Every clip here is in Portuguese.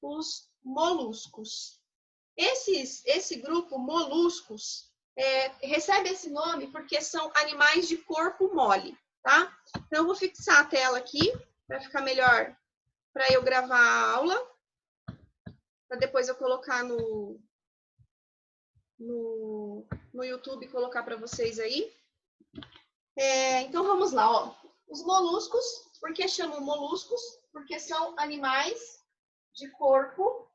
os moluscos. Esse grupo, moluscos, recebe esse nome porque são animais de corpo mole, tá? Então, eu vou fixar a tela aqui, para ficar melhor para eu gravar a aula, para depois eu colocar no YouTube e colocar para vocês aí. Então, vamos lá, ó. Os moluscos, por que chamam moluscos? Porque são animais de corpo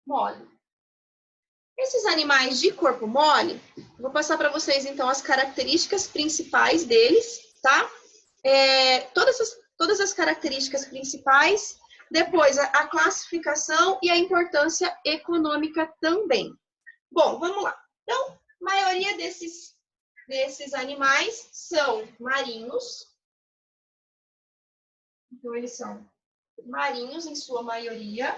mole. Esses animais de corpo mole, vou passar para vocês, então, as características principais deles, tá? Todas as características principais, depois a classificação e a importância econômica também. Bom, vamos lá. Então, a maioria desses animais são marinhos. Então, eles são marinhos em sua maioria.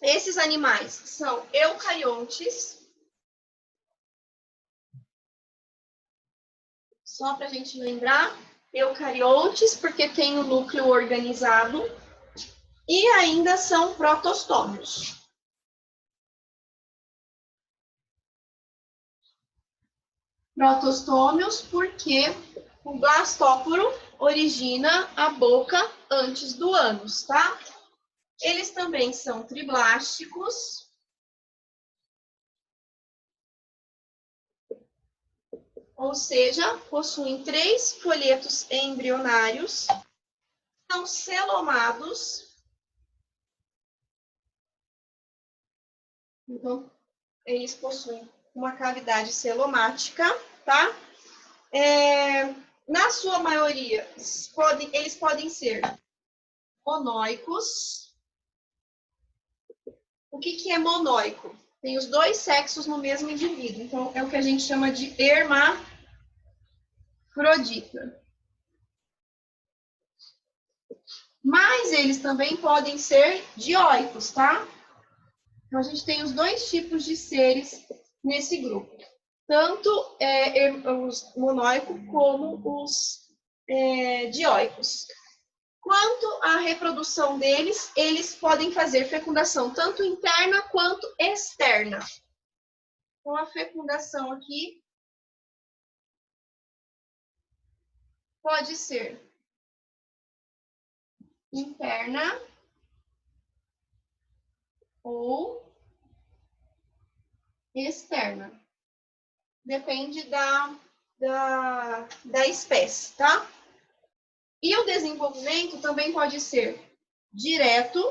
Esses animais são eucariontes. Só para a gente lembrar, eucariontes, porque tem o núcleo organizado. E ainda são protostômios. Protostômios porque o blastóporo origina a boca antes do ânus, tá? Eles também são triblásticos. Ou seja, possuem 3 folhetos embrionários, são celomados. Então, eles possuem uma cavidade celomática, tá? Na sua maioria, eles podem ser monóicos. O que é monóico? Tem os 2 sexos no mesmo indivíduo. Então, é o que a gente chama de hermafrodita. Mas eles também podem ser dioicos, tá? Então, a gente tem os 2 tipos de seres nesse grupo. Tanto os monóicos como os dioicos. Quanto à reprodução deles, eles podem fazer fecundação tanto interna quanto externa. Então, a fecundação aqui pode ser interna ou externa. Depende da espécie, tá? E o desenvolvimento também pode ser direto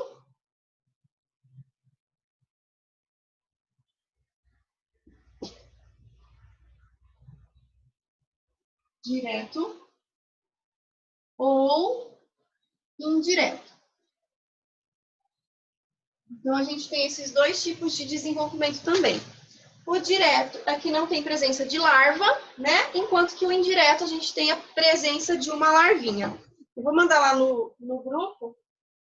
ou indireto. Então, a gente tem esses 2 tipos de desenvolvimento também. O direto é que não tem presença de larva, né? Enquanto que o indireto a gente tem a presença de uma larvinha. Eu vou mandar lá no grupo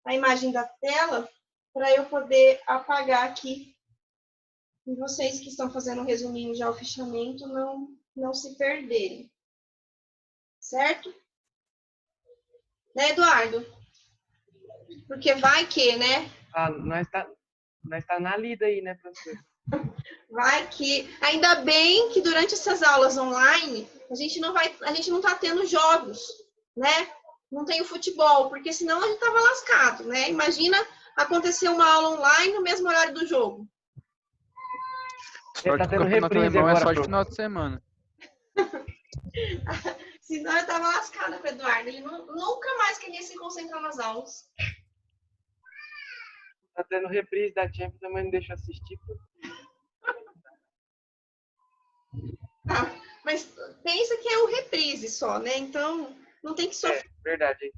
a imagem da tela para eu poder apagar aqui e vocês que estão fazendo um resuminho já o fichamento não se perderem. Certo? Né, Eduardo? Porque vai que, né? Nós tá na lida aí, né, professor? Vai que. Ainda bem que durante essas aulas online a gente não tá tendo jogos, né? Não tem o futebol, porque senão a gente tava lascado, né? Imagina acontecer uma aula online no mesmo horário do jogo. Ele tá tendo reprise agora, é só de final de semana. Senão eu tava lascada com o Eduardo. Ele nunca mais queria se concentrar nas aulas. Tá tendo reprise da Champions, também não deixa assistir, pô. Mas pensa que é o reprise só, né? Então não tem que sofrer. Verdade.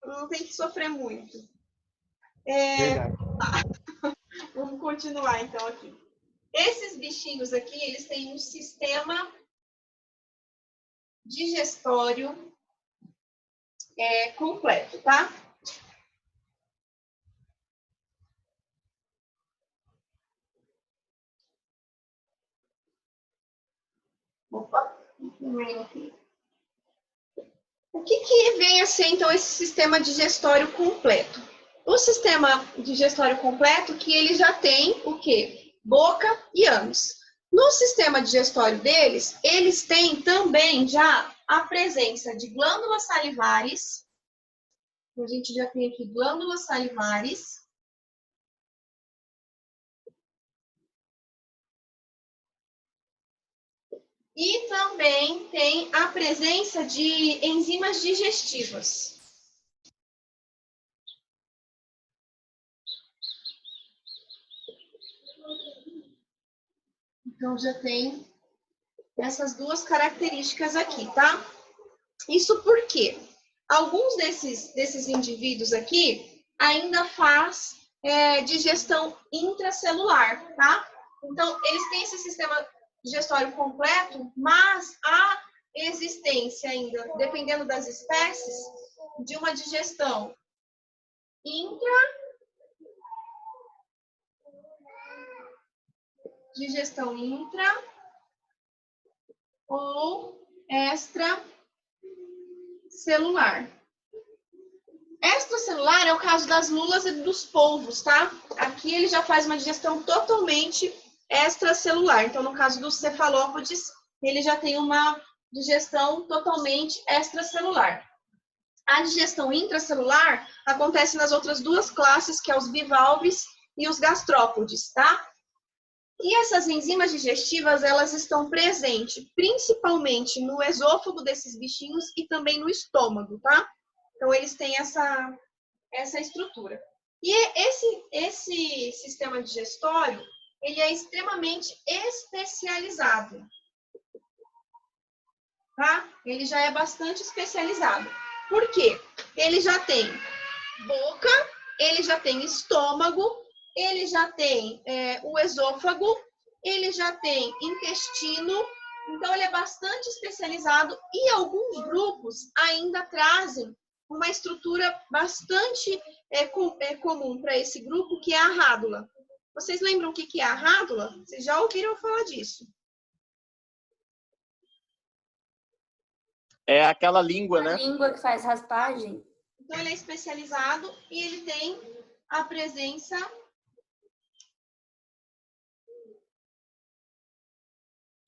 Não tem que sofrer muito. Verdade. Vamos continuar então aqui. Esses bichinhos aqui, eles têm um sistema digestório completo, tá? Opa, O que vem a ser, então, esse sistema digestório completo? O sistema digestório completo, que ele já tem o quê? Boca e ânus. No sistema digestório deles, eles têm também já a presença de glândulas salivares. A gente já tem aqui glândulas salivares. E também tem a presença de enzimas digestivas. Então, já tem essas duas características aqui, tá? Isso porque alguns desses indivíduos aqui ainda faz digestão intracelular, tá? Então, eles têm esse sistema digestório completo, mas a existência ainda, dependendo das espécies, de uma digestão intra ou extracelular. Extracelular é o caso das lulas e dos polvos, tá? Aqui ele já faz uma digestão totalmente extracelular. Então, no caso dos cefalópodes, ele já tem uma digestão totalmente extracelular. A digestão intracelular acontece nas outras duas classes, que é os bivalves e os gastrópodes, tá? E essas enzimas digestivas, elas estão presentes principalmente no esôfago desses bichinhos e também no estômago, tá? Então, eles têm essa estrutura. E esse sistema digestório, ele é extremamente especializado, tá? Ele já é bastante especializado. Por quê? Ele já tem boca, ele já tem estômago, ele já tem o esôfago, ele já tem intestino. Então, ele é bastante especializado e alguns grupos ainda trazem uma estrutura bastante comum para esse grupo, que é a rádula. Vocês lembram o que é a rádula? Vocês já ouviram falar disso? É aquela língua, né? A língua que faz raspagem. Então, ele é especializado e ele tem a presença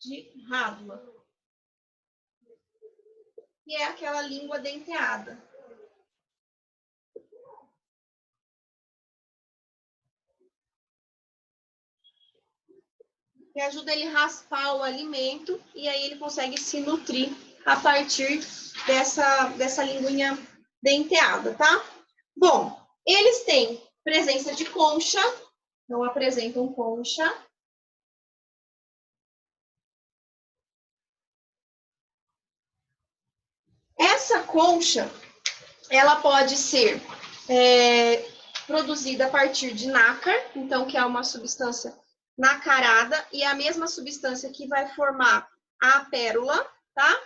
de rádula, que é aquela língua denteada. Que ajuda ele a raspar o alimento e aí ele consegue se nutrir a partir dessa linguinha denteada, tá? Bom, eles têm presença de concha, não apresentam concha. Essa concha, ela pode ser produzida a partir de nácar, então, que é uma substância nacarada, e é a mesma substância que vai formar a pérola, tá?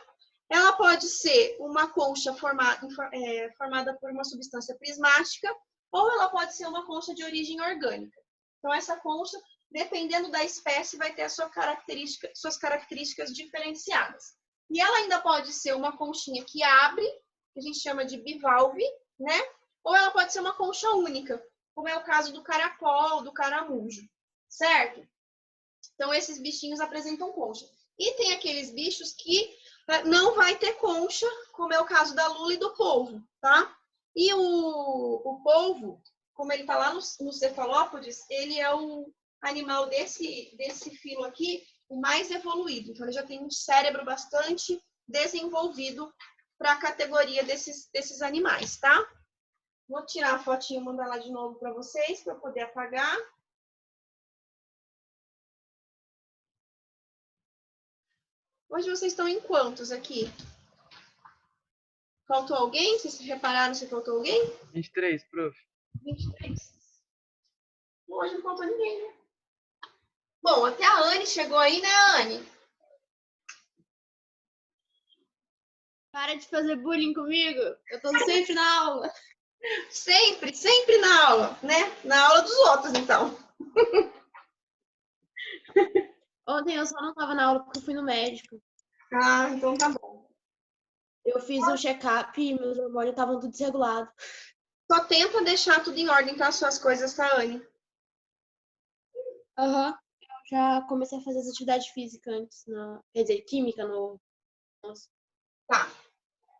Ela pode ser uma concha formada por uma substância prismática, ou ela pode ser uma concha de origem orgânica. Então, essa concha, dependendo da espécie, vai ter suas características diferenciadas. E ela ainda pode ser uma conchinha que abre, que a gente chama de bivalve, né? Ou ela pode ser uma concha única, como é o caso do caracol, do caramujo, certo? Então, esses bichinhos apresentam concha. E tem aqueles bichos que não vai ter concha, como é o caso da lula e do polvo, tá? E o polvo, como ele tá lá no cefalópodes, ele é o animal desse filo aqui, o mais evoluído. Então, ele já tem um cérebro bastante desenvolvido para a categoria desses animais, tá? Vou tirar a fotinha e mandar lá de novo para vocês, para poder apagar. Hoje vocês estão em quantos aqui? Faltou alguém? Vocês repararam se faltou alguém? 23, prof. 23. Hoje não faltou ninguém, né? Bom, até a Anne chegou aí, né, Anne? Para de fazer bullying comigo. Eu tô sempre na aula. Sempre na aula, né? Na aula dos outros, então. Ontem eu só não tava na aula porque eu fui no médico. Ah, então tá bom. Eu fiz um check-up e meus hormônios estavam tudo desregulados. Só tenta deixar tudo em ordem, tá? Suas coisas, tá, Anne? Aham. Eu já comecei a fazer as atividades físicas antes, quer dizer, química no. Tá.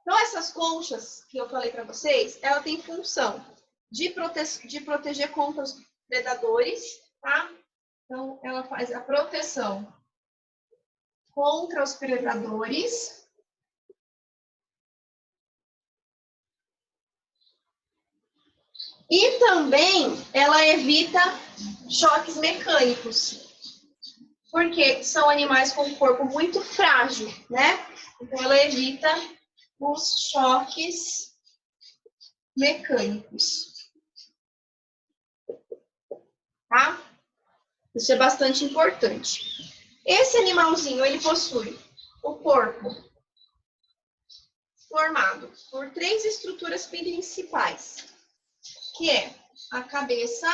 Então, essas conchas que eu falei para vocês, ela tem função de proteger contra os predadores, tá? Então, ela faz a proteção contra os predadores. E também ela evita choques mecânicos. Porque são animais com um corpo muito frágil, né? Então, ela evita os choques mecânicos. Tá? Isso é bastante importante. Esse animalzinho, ele possui o corpo formado por 3 estruturas principais, que é a cabeça,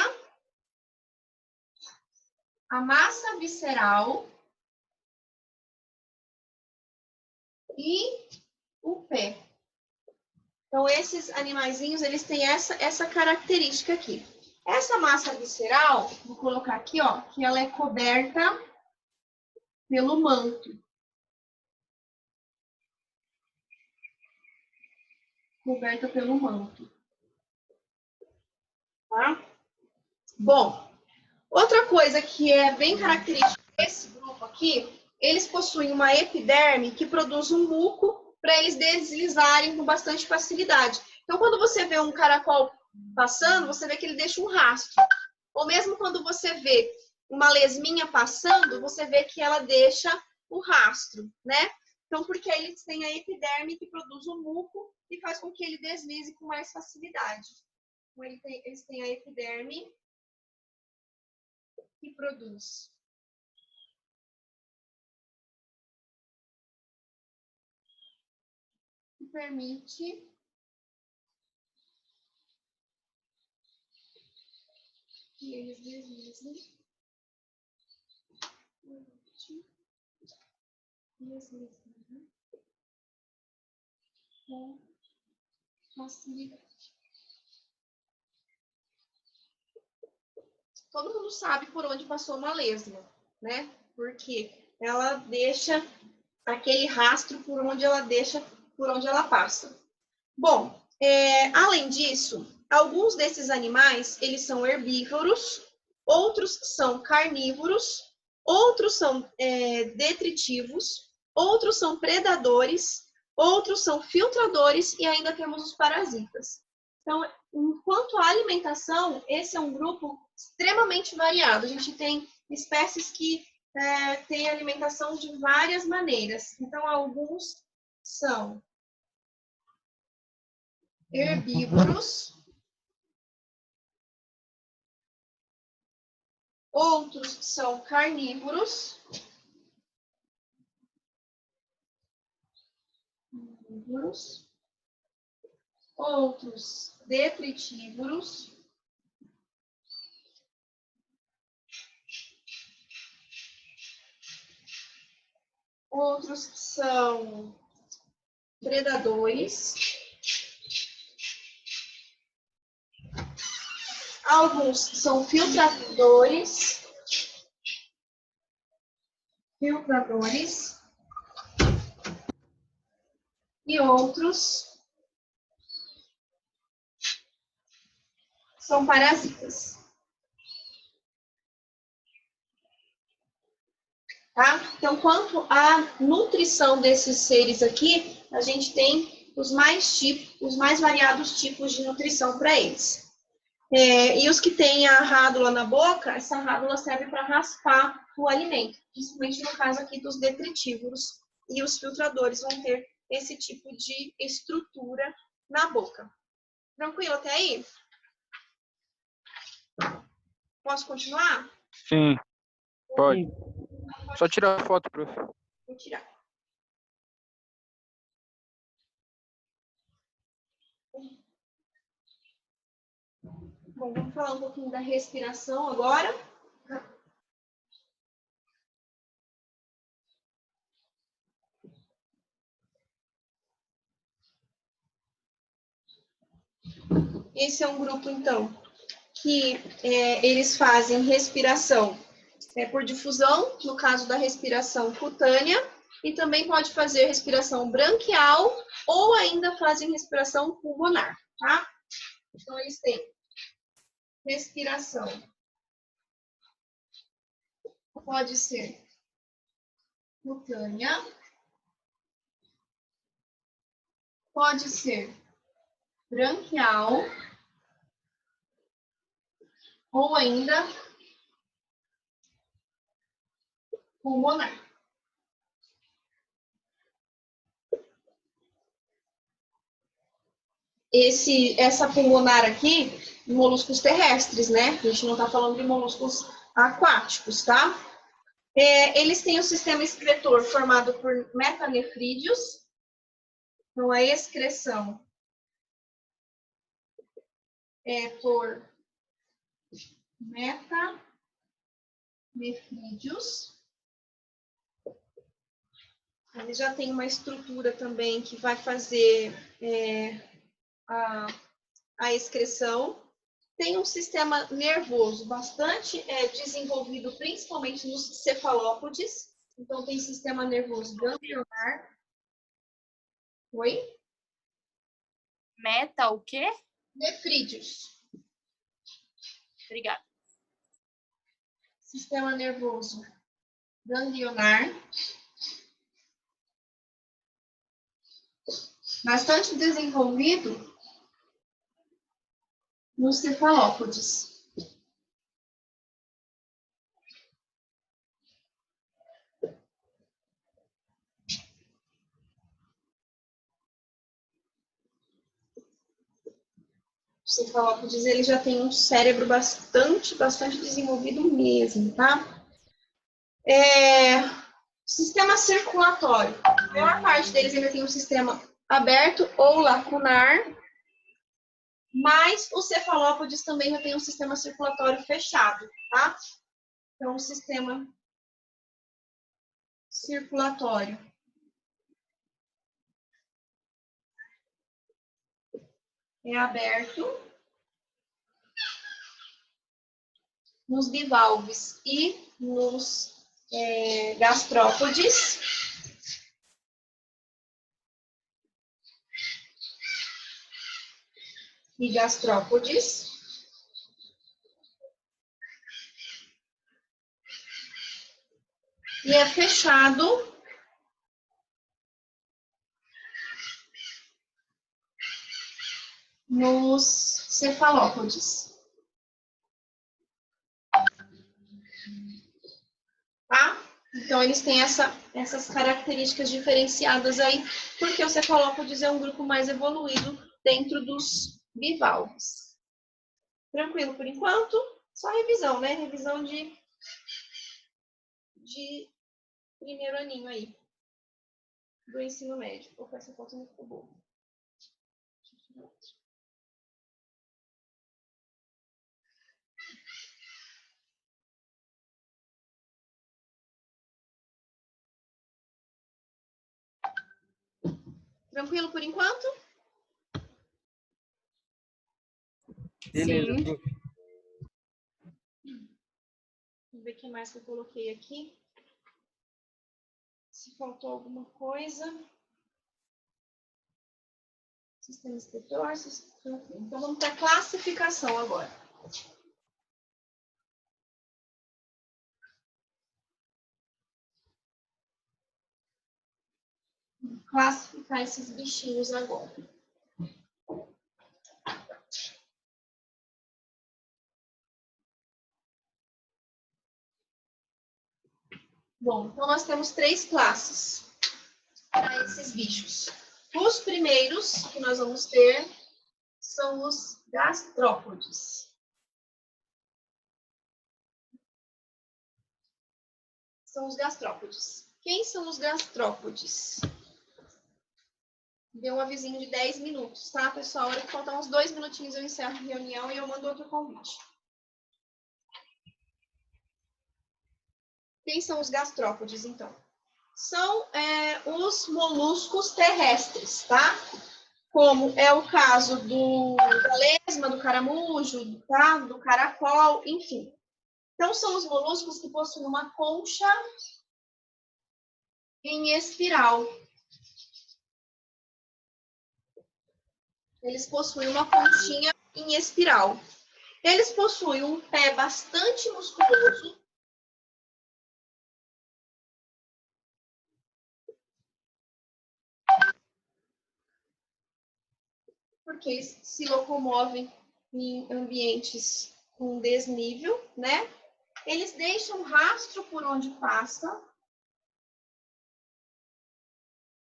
a massa visceral e o pé. Então, esses animaizinhos, eles têm essa característica aqui. Essa massa visceral, vou colocar aqui, ó, que ela é coberta pelo manto. Coberta pelo manto. Tá? Bom, outra coisa que é bem característica desse grupo aqui, eles possuem uma epiderme que produz um muco para eles deslizarem com bastante facilidade. Então, quando você vê um caracol passando, você vê que ele deixa um rastro. Ou mesmo quando você vê uma lesminha passando, você vê que ela deixa o rastro, né? Então, porque aí eles têm a epiderme que produz o muco e faz com que ele deslize com mais facilidade. Então, eles têm a epiderme que produz que permite que eles deslizem com facilidade. Todo mundo sabe por onde passou uma lesma, né? Porque ela deixa aquele rastro por onde ela passa. Bom, além disso, alguns desses animais, eles são herbívoros, outros são carnívoros, outros são detritivos, outros são predadores, outros são filtradores e ainda temos os parasitas. Então, enquanto à alimentação, esse é um grupo extremamente variado. A gente tem espécies que têm alimentação de várias maneiras. Então, alguns são herbívoros, outros são carnívoros, outros detritívoros, outros são predadores, alguns são filtradores, e outros são parasitas. Tá? Então, quanto à nutrição desses seres aqui, a gente tem os mais variados tipos de nutrição para eles. E os que têm a rádula na boca, essa rádula serve para raspar o alimento, principalmente no caso aqui dos detritívoros. E os filtradores vão ter esse tipo de estrutura na boca. Tranquilo até aí? Posso continuar? Sim, pode. Só tirar a foto, prof. Vou tirar. Bom, vamos falar um pouquinho da respiração agora. Esse é um grupo, então, que eles fazem respiração por difusão, no caso da respiração cutânea, e também pode fazer respiração branquial ou ainda fazem respiração pulmonar, tá? Então, eles têm respiração. Pode ser cutânea. Pode ser branquial ou ainda pulmonar. Essa pulmonar aqui, moluscos terrestres, né? A gente não está falando de moluscos aquáticos, tá? Eles têm o sistema excretor formado por metanefrídeos. Então, a excreção é por metanefrídeos. Ele já tem uma estrutura também que vai fazer a excreção. Tem um sistema nervoso bastante desenvolvido, principalmente nos cefalópodes. Então, tem sistema nervoso ganglionar. Oi? Meta o quê? Nefrídeos. Obrigada. Sistema nervoso ganglionar. Bastante desenvolvido nos cefalópodes. Os cefalópodes, ele já tem um cérebro bastante desenvolvido mesmo, tá? Sistema circulatório. A maior parte deles ainda tem um sistema aberto ou lacunar, mas os cefalópodes também já tem um sistema circulatório fechado, tá? Então, o sistema circulatório é aberto nos bivalves e nos gastrópodes. E gastrópodes. E é fechado nos cefalópodes. Tá? Então, eles têm essas características diferenciadas aí, porque o cefalópodes é um grupo mais evoluído dentro dos bivalves. Tranquilo por enquanto? Só revisão, né? Revisão de primeiro aninho aí, do ensino médio. Opa, essa foto não ficou boa. Tranquilo por enquanto? Beleza, Sim. prof. Vamos ver o que mais que eu coloquei aqui. Se faltou alguma coisa. Sistema excretor. Então, vamos para a classificação agora. Vou classificar esses bichinhos agora. Bom, então nós temos 3 classes para esses bichos. Os primeiros que nós vamos ter são os gastrópodes. São os gastrópodes. Quem são os gastrópodes? Deu um avisinho de 10 minutos, tá, pessoal? A hora que faltar uns 2 minutinhos eu encerro a reunião e eu mando outro convite. Quem são os gastrópodes, então? São os moluscos terrestres, tá? como é o caso da lesma, do caramujo, tá? Do caracol, enfim. Então, são os moluscos que possuem uma concha em espiral. Eles possuem uma conchinha em espiral. Eles possuem um pé bastante musculoso. Porque eles se locomovem em ambientes com desnível, né? Eles deixam rastro por onde passa,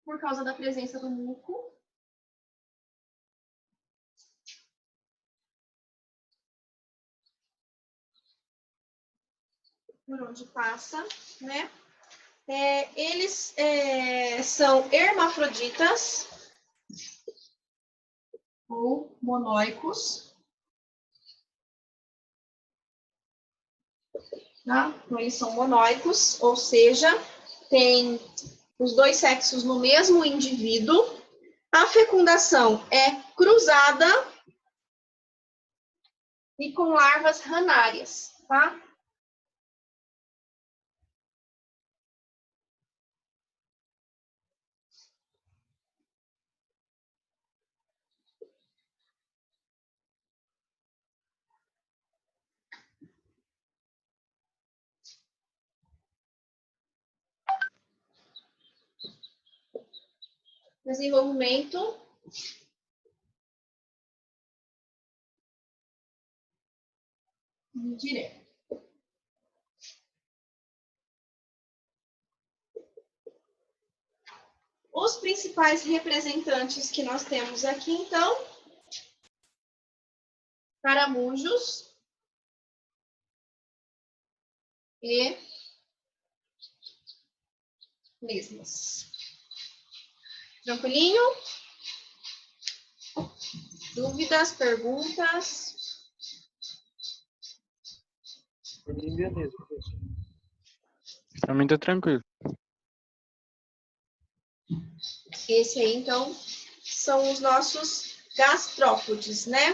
por causa da presença do muco. Por onde passa, né? Eles são hermafroditas ou monóicos, tá? Então, eles são monóicos, ou seja, tem os dois sexos no mesmo indivíduo. A fecundação é cruzada e com larvas ranárias, tá? Desenvolvimento direto. Os principais representantes que nós temos aqui, então, caramujos e lesmas. Tranquilinho? Dúvidas, perguntas? Beleza. Pra mim tá tranquilo. Esse aí, então, são os nossos gastrópodes, né?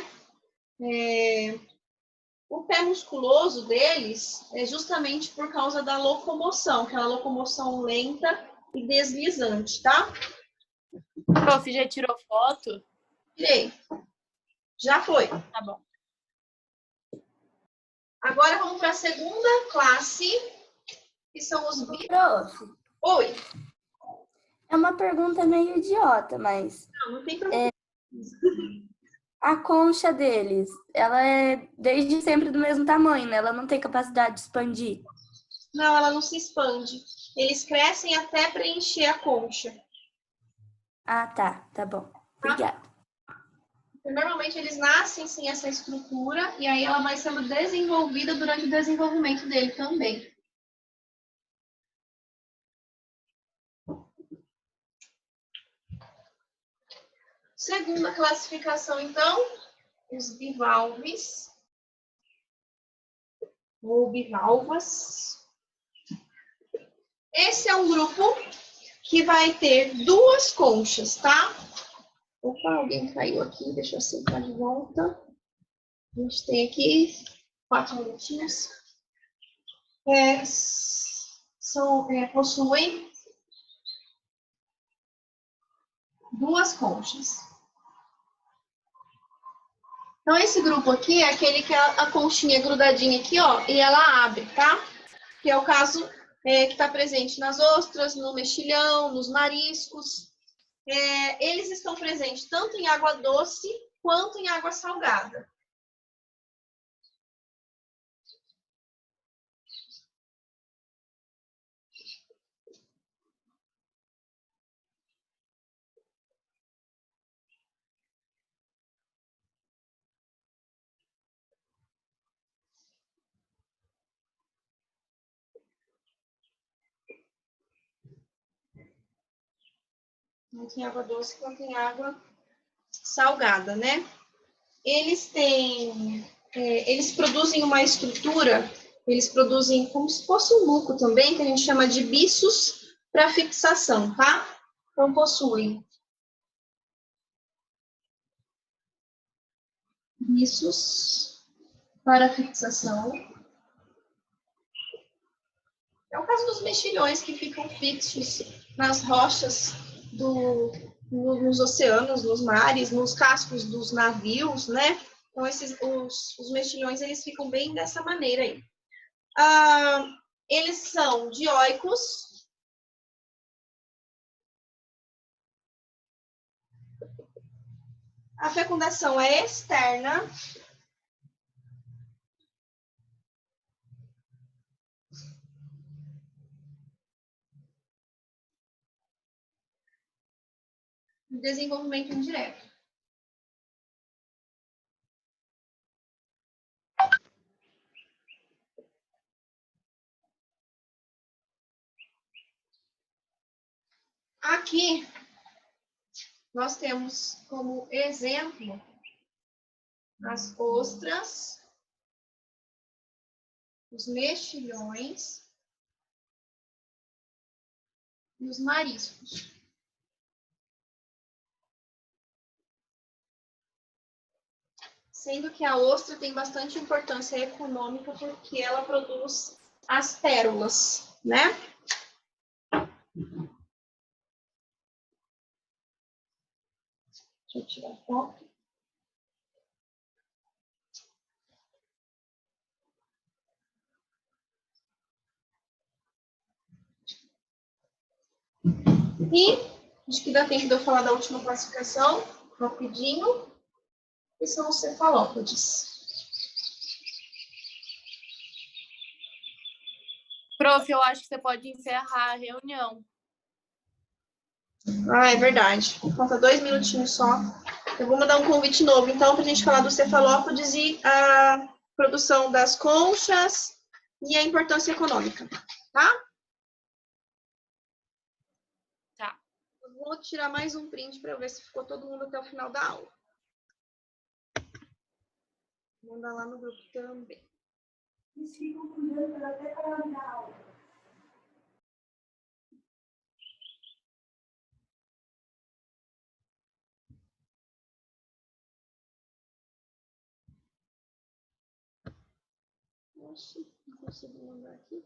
O pé musculoso deles é justamente por causa da locomoção, aquela locomoção lenta e deslizante, tá? Prof, já tirou foto? Tirei. Já foi. Tá bom. Agora vamos para a segunda classe, que são os... Prof, Oi. é uma pergunta meio idiota, mas Não tem problema. a concha deles, ela é desde sempre do mesmo tamanho, né? Ela não tem capacidade de expandir. Não, ela não se expande. Eles crescem até preencher a concha. Ah, tá bom. Obrigada. Normalmente eles nascem sem essa estrutura e aí ela vai sendo desenvolvida durante o desenvolvimento dele também. Segunda classificação, então, os bivalves ou bivalvas. Esse é um grupo que vai ter duas conchas, tá? Opa, alguém caiu aqui, deixa eu sentar de volta. A gente tem aqui 4 minutinhos. Possuem duas conchas. Então, esse grupo aqui é aquele que a conchinha é grudadinha aqui, ó, e ela abre, tá? Que é o caso que está presente nas ostras, no mexilhão, nos mariscos. Eles estão presentes tanto em água doce quanto em água salgada. Tanto em água doce quanto em água salgada, né? Eles produzem uma estrutura, eles produzem como se fosse um muco também, que a gente chama de biços para fixação, tá? Então, possuem Viços para fixação. É o caso dos mexilhões que ficam fixos nas rochas nos oceanos, nos mares, nos cascos dos navios, né? Então, os mexilhões, eles ficam bem dessa maneira aí. Eles são dioicos. A fecundação é externa. Desenvolvimento indireto. Aqui, nós temos como exemplo as ostras, os mexilhões e os mariscos. Sendo que a ostra tem bastante importância econômica porque ela produz as pérolas, né? Deixa eu tirar a foto. E acho que dá tempo de eu falar da última classificação, rapidinho, que são os cefalópodes. Prof, eu acho que você pode encerrar a reunião. Ah, é verdade. Falta 2 minutinhos só. Eu vou mandar um convite novo, então, para a gente falar dos cefalópodes e a produção das conchas e a importância econômica, tá? Tá. Eu vou tirar mais um print para ver se ficou todo mundo até o final da aula. Vou mandar lá no grupo também. Eles ficam cuidando até para a aula. Oxe, não consigo mandar aqui.